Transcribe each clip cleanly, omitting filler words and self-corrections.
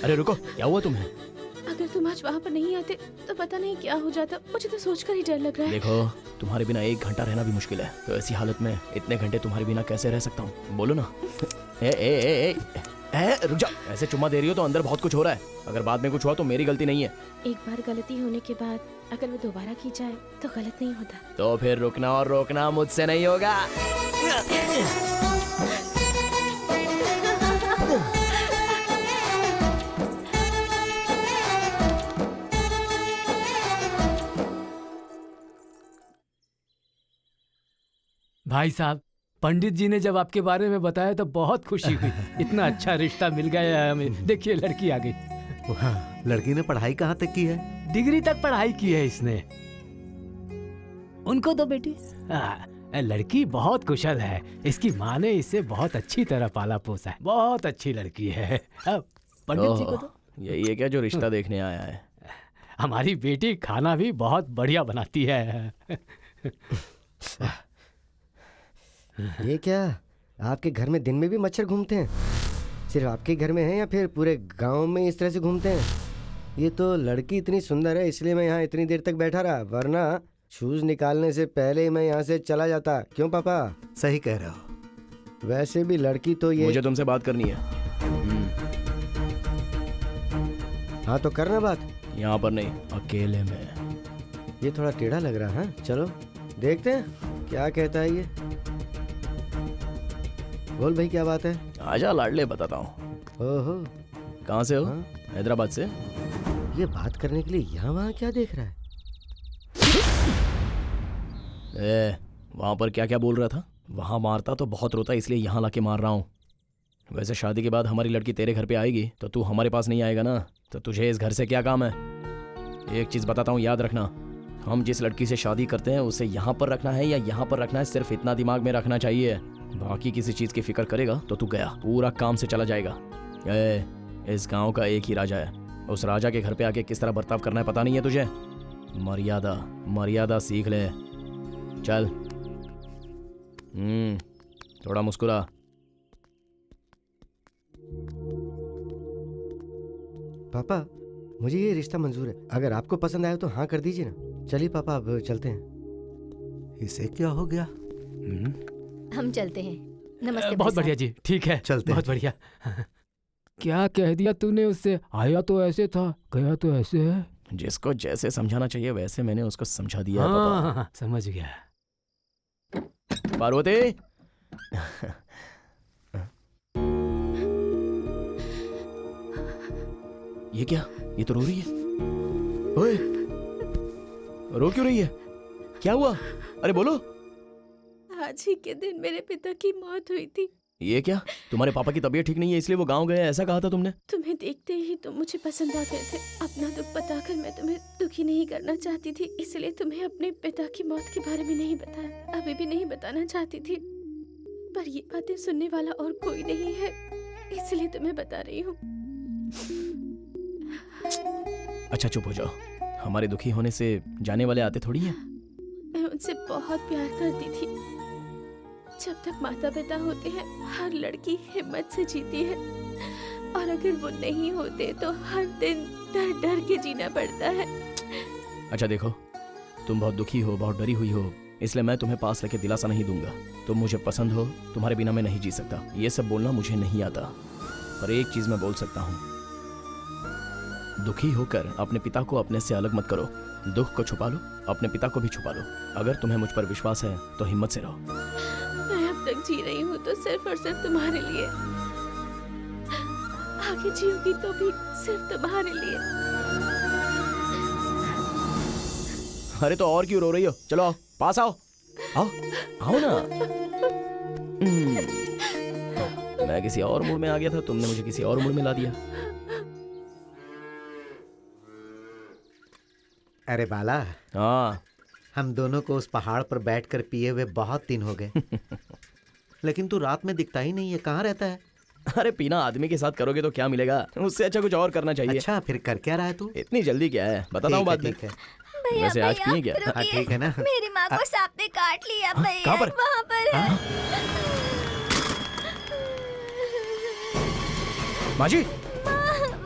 अरे रुको, क्या हुआ तुम्हें? अगर तुम आज वहाँ पर नहीं आते तो पता नहीं क्या हो जाता। मुझे तो सोचकर ही डर लग रहा है। देखो, तुम्हारे बिना 1 घंटा रहना भी मुश्किल है, तो ऐसी हालत में इतने घंटे तुम्हारे बिना कैसे रह सकता हूँ? बोलो ना। ए, ए, ए, ए, ए, रुक जा। ऐसे चुम्मा दे रही हो तो अंदर बहुत कुछ हो रहा है। अगर बाद में कुछ हुआ तो मेरी गलती नहीं है। एक बार गलती होने के बाद अगर वो दोबारा की जाए तो गलत नहीं होता। तो फिर रुकना और रोकना मुझसे नहीं होगा। भाई साहब, पंडित जी ने जब आपके बारे में बताया तो बहुत खुशी हुई। इतना अच्छा रिश्ता मिल गया है हमें। देखिए, लड़की आ गई। वाह, लड़की ने पढ़ाई कहाँ तक की है? डिग्री तक पढ़ाई की है इसने। उनको तो बेटी लड़की बहुत कुशल है। इसकी माँ ने इसे बहुत अच्छी तरह पाला पोसा है। बहुत अच्छी लड़की है। अब पंडित जी को तो यही है क्या जो रिश्ता देखने आया है? हमारी बेटी खाना भी बहुत बढ़िया बनाती है। ये क्या, आपके घर में दिन में भी मच्छर घूमते हैं? सिर्फ आपके घर में हैं या फिर पूरे गांव में इस तरह से घूमते हैं? ये तो लड़की इतनी सुंदर है इसलिए मैं यहाँ इतनी देर तक बैठा रहा, वरना शूज निकालने से पहले ही मैं यहाँ से चला जाता। क्यों पापा? सही कह रहे हो। वैसे भी लड़की तो ये। मुझे तुमसे बात करनी है। हाँ तो करना बात। यहाँ पर नहीं, अकेले में। ये थोड़ा टेढ़ा लग रहा है। चलो देखते हैं क्या कहता है ये। बोल भाई, क्या बात है? आजा लाडले, बताता हूँ। ओहो, कहाँ से हो? हाँ? हैदराबाद से। ये बात करने के लिए यहाँ वहाँ क्या देख रहा है? वहाँ पर क्या क्या बोल रहा था? वहाँ मारता तो बहुत रोता, इसलिए यहाँ लाके मार रहा हूँ। वैसे शादी के बाद हमारी लड़की तेरे घर पे आएगी तो तू हमारे पास नहीं आएगा ना, तो तुझे इस घर से क्या काम है? एक चीज़ बताता हूँ, याद रखना। हम जिस लड़की से शादी करते हैं उसे यहाँ पर रखना है या यहाँ पर रखना है, सिर्फ इतना दिमाग में रखना चाहिए। बाकी किसी चीज़ की फिक्र करेगा तो तू गया, पूरा काम से चला जाएगा। इस गांव का एक ही राजा है, उस राजा के घर पे आके किस तरह बर्ताव करना है पता नहीं है तुझे? मर्यादा मर्यादा सीख ले। चल। थोड़ा मुस्कुरा। पापा, मुझे ये रिश्ता मंजूर है। अगर आपको पसंद आया तो हाँ कर दीजिए ना। चलिए पापा, अब चलते हैं। इसे क्या हो गया? हम चलते हैं। नमस्ते। बहुत बढ़िया जी, ठीक है, चलते हैं। बहुत बढ़िया। क्या कह दिया तूने उससे? आया तो ऐसे था, गया तो ऐसे है। जिसको जैसे समझाना चाहिए वैसे मैंने उसको समझा दिया है हाँ, पापा। समझ गया। पार्वती। ये क्या? ये तो रो रही है। ओए, रो क्यों रही है? क्या हुआ? अरे बोलो। आज ही के दिन मेरे पिता की मौत हुई थी। ये क्या? तुम्हारे पापा की तबीयत ठीक नहीं है इसलिए वो गांव गए, ऐसा कहा था तुमने? तुम्हें देखते ही तुम मुझे पसंद आ गए थे। अपना दुख बताकर मैं तुम्हें दुखी नहीं करना चाहती थी, इसलिए तुम्हें अपने पिता की मौत के बारे में नहीं बताया। अभी भी नहीं बताना चाहती थी, पर ये बातें सुनने वाला और कोई नहीं है, इसलिए तुम्हें बता रही हूँ। अच्छा चुप हो जाओ, हमारे दुखी होने से जाने वाले आते थोड़ी हैं। मैं उनसे बहुत प्यार करती थी। जब तक माता पिता होते हैं हर लड़की हिम्मत से जीती है, और अगर वो नहीं होते तो हर दिन डर डर के जीना पड़ता है। अच्छा देखो, तुम बहुत दुखी हो, बहुत डरी हुई हो, इसलिए मैं तुम्हें पास लेके दिलासा नहीं दूंगा। तुम मुझे पसंद हो, तुम्हारे बिना मैं नहीं जी सकता। ये सब बोलना मुझे नहीं आता, पर एक चीज मैं बोल सकता हूँ, दुखी होकर अपने पिता को अपने से अलग मत करो। दुख को छुपा लो, अपने पिता को भी छुपा लो। अगर तुम्हें मुझ पर विश्वास है तो हिम्मत से रहो। मैं अब तक जी रही हूँ तो सिर्फ और सिर्फ तुम्हारे लिए, आगे जीऊंगी तो भी सिर्फ तुम्हारे लिए। अरे तो और क्यों रो रही हो? चलो आओ, पास आओ। आओ आओ ना। मैं किसी और मूड में आ गया था, तुमने मुझे किसी और मूड में ला दिया। अरे बाला, हाँ, हम दोनों को उस पहाड़ पर बैठकर पिए हुए बहुत दिन हो गए। लेकिन तू रात में दिखता ही नहीं है, कहाँ रहता है? अरे पीना आदमी के साथ करोगे तो क्या मिलेगा? उससे अच्छा कुछ और करना चाहिए। अच्छा, फिर कर क्या रहा है तू? इतनी जल्दी क्या है, बताता हूँ बाद में। ठीक है। वैसे आज पिए क्या? हाँ ठीक है ना। मेरी माँ को सांप ने काट लिया भैया। कहाँ पर? वहाँ पर है। माजी,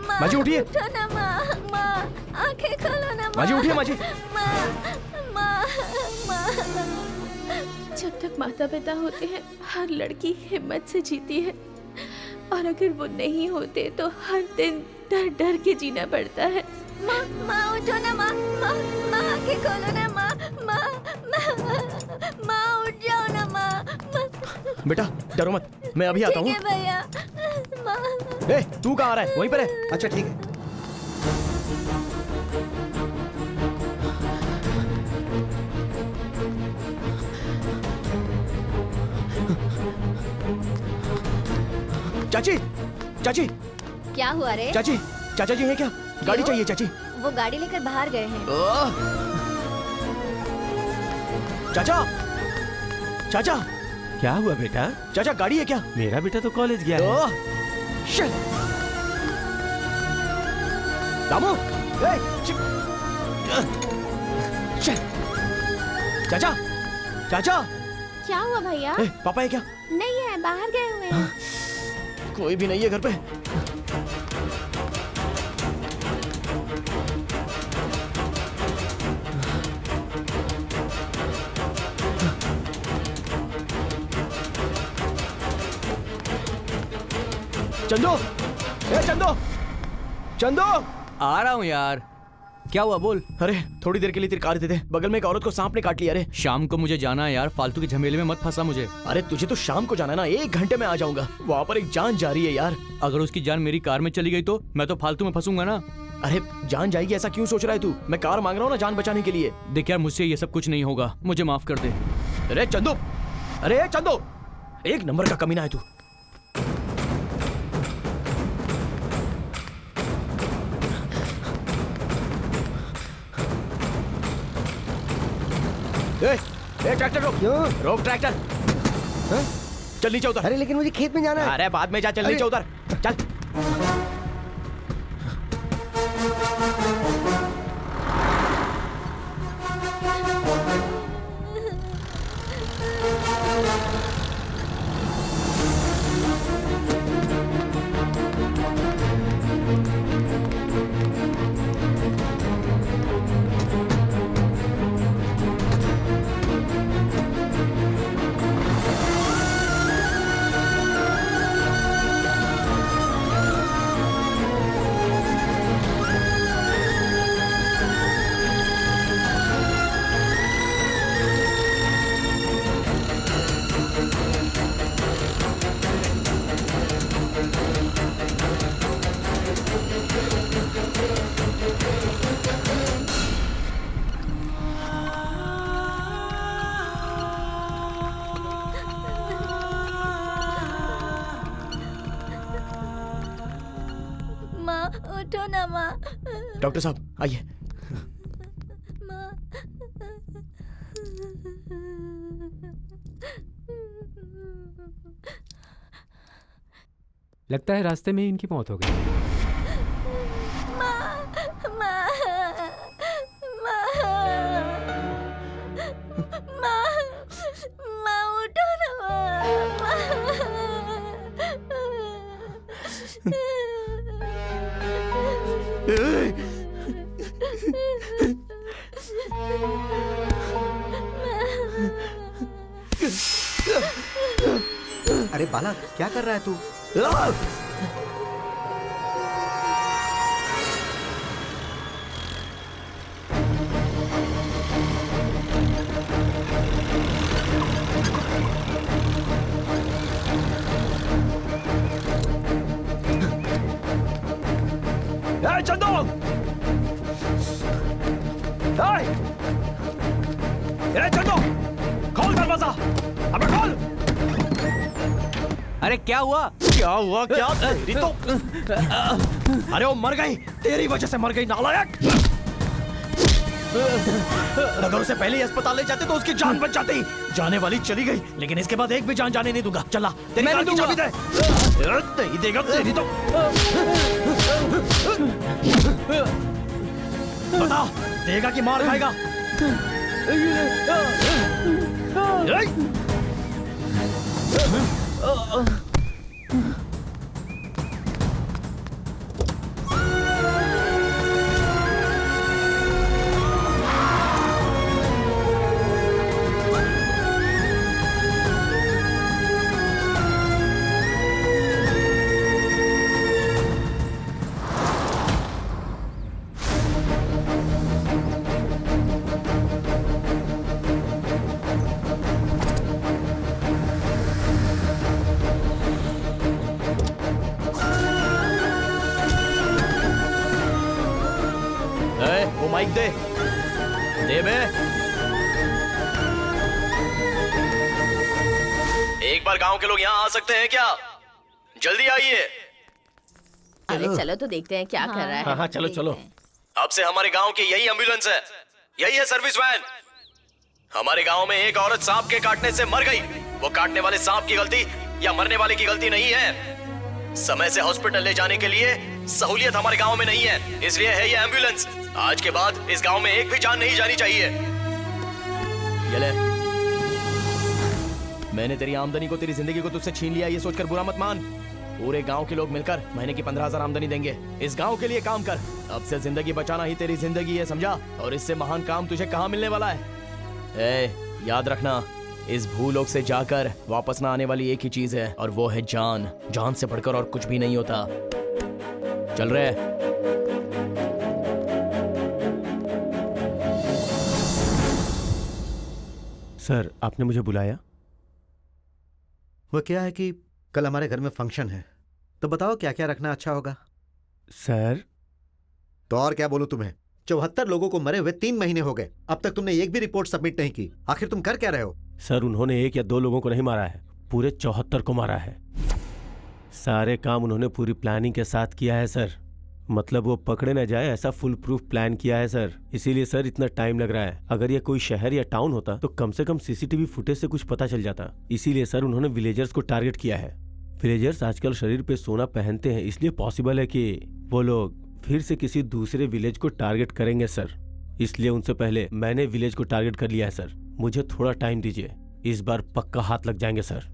माँ माजी उठिए। उठो ना माँ, माँ आंखें खोलो ना माँ। माजी उठिए माजी। माँ, माँ, माँ। जब तक माता पिता होते हैं हर लड़की हिम्मत से जीती है, और अगर वो नहीं होते तो हर दिन डर डर के जीना पड़ता है। माँ, माँ उठो ना माँ, माँ, माँ आंखें खोलो ना माँ, माँ, माँ, माँ उठ जाओ ना माँ, माँ। बेटा डरो मत, मैं अभी आता ठीक हूँ। है भैया। माँ। ए तू कहाँ आ रहा है? वहीं पर है। अच्छा ठीक है। चाची चाची क्या हुआ रे? चाची, चाचा जी हैं क्या? गाड़ी क्यों? चाहिए चाची। वो गाड़ी लेकर बाहर गए हैं। आह! चाचा चाचा क्या हुआ बेटा? चाचा गाड़ी है क्या? मेरा बेटा तो कॉलेज गया है। आह! शिट! दामू ए, शिट! चाचा चाचा क्या हुआ भैया? ए, पापा है क्या? नहीं है, बाहर गए हुए हैं। कोई भी नहीं है घर पे। चंदू, ए चंदू, चंदू। आ रहा हूँ यार। क्या हुआ बोल। अरे थोड़ी देर के लिए तेरी कार दे दे, बगल में एक औरत को सांप ने काट लिया। अरे शाम को मुझे जाना है यार, फालतू के झमेले में मत फंसा मुझे। अरे तुझे तो शाम को जाना है ना, 1 घंटे में आ जाऊंगा। वहाँ पर एक जान जा रही है यार। अगर उसकी जान मेरी कार में चली गई तो मैं तो फालतू में फंसूंगा ना। अरे जान जाएगी ऐसा क्यों सोच रहा है तू? मैं कार मांग रहा हूँ ना जान बचाने के लिए। देख यार, मुझसे ये सब कुछ नहीं होगा, मुझे माफ कर दे। अरे चंदू, अरे चंदू, एक नंबर का कमीना है तू। ट्रैक्टर रोक। क्यों? रोक ट्रैक्टर। हाँ? चल नीचे उतर। अरे लेकिन मुझे खेत में जाना है। अरे बाद में जा, चल अरे- नीचे उतर। चल। माँ उठो ना माँ, डॉक्टर साहब आइए। माँ। लगता है रास्ते में ही इनकी मौत हो गई। माँ, माँ, माँ, माँ, माँ उठो ना अरे बालक क्या कर रहा है तू? चंदू, चंदू, खोल दरवाजा, अबे खोल। अरे क्या हुआ? क्या हुआ? क्या तेरी तो अरे वो मर गई, तेरी वजह से मर गई नालायक। अगर उसे पहले ही अस्पताल ले जाते तो उसकी जान बच जाती। जाने वाली चली गई, लेकिन इसके बाद एक भी जान जाने नहीं दूंगा। चला, तेरी मैं कार नहीं की चाबी दूंगा। दे। नहीं देगा तेरी तो। बता, देगा कि मार खाएगा? बाइक दे बे। एक बार गांव के लोग यहाँ आ सकते हैं क्या? जल्दी आइए। अरे चलो तो देखते हैं क्या कर रहा है। हाँ चलो चलो। अब से हमारे गांव की यही एम्बुलेंस है, यही है सर्विस वैन। हमारे गांव में एक औरत सांप के काटने से मर गई। वो काटने वाले सांप की गलती या मरने वाले की गलती नहीं है। समय से हॉस्पिटल ले जाने के लिए सहूलियत हमारे गांव में नहीं है, इसलिए है ये एम्बुलेंस। आज के बाद इस गांव में एक भी जान नहीं जानी चाहिए। ये ले, मैंने तेरी आमदनी को, तेरी जिंदगी को तुझसे छीन लिया, ये सोचकर बुरा मत मान। पूरे गांव के लोग मिलकर महीने की 15,000 आमदनी देंगे। इस गांव के लिए काम कर। अब से जिंदगी बचाना ही तेरी जिंदगी है, समझा? और इससे महान काम तुझे कहाँ मिलने वाला है? याद रखना, इस भूलोक से जाकर वापस ना आने वाली एक ही चीज है, और वो है जान। जान से बढ़कर और कुछ भी नहीं होता। चल रहे। सर, आपने मुझे बुलाया? वो क्या है कि कल हमारे घर में फंक्शन है, तो बताओ क्या क्या रखना अच्छा होगा? सर, तो और क्या बोलूं तुम्हें? 74 लोगों को मरे हुए 3 महीने हो गए, अब तक तुमने एक भी रिपोर्ट सबमिट नहीं की। आखिर तुम कर क्या रहे हो? सर, उन्होंने 1 या 2 लोगों को नहीं मारा है, पूरे 74 को मारा है। सारे काम उन्होंने पूरी प्लानिंग के साथ किया है सर। मतलब वो पकड़े न जाए ऐसा फुल प्रूफ प्लान किया है सर। इसीलिए सर इतना टाइम लग रहा है। अगर ये कोई शहर या टाउन होता तो कम से कम सीसीटीवी फुटेज से कुछ पता चल जाता। इसीलिए सर उन्होंने विलेजर्स को टारगेट किया है। विलेजर्स आजकल शरीर पे सोना पहनते हैं, इसलिए पॉसिबल है कि वो लोग फिर से किसी दूसरे विलेज को टारगेट करेंगे सर। इसलिए उनसे पहले मैंने विलेज को टारगेट कर लिया है सर। मुझे थोड़ा टाइम दीजिए, इस बार पक्का हाथ लग जाएंगे सर।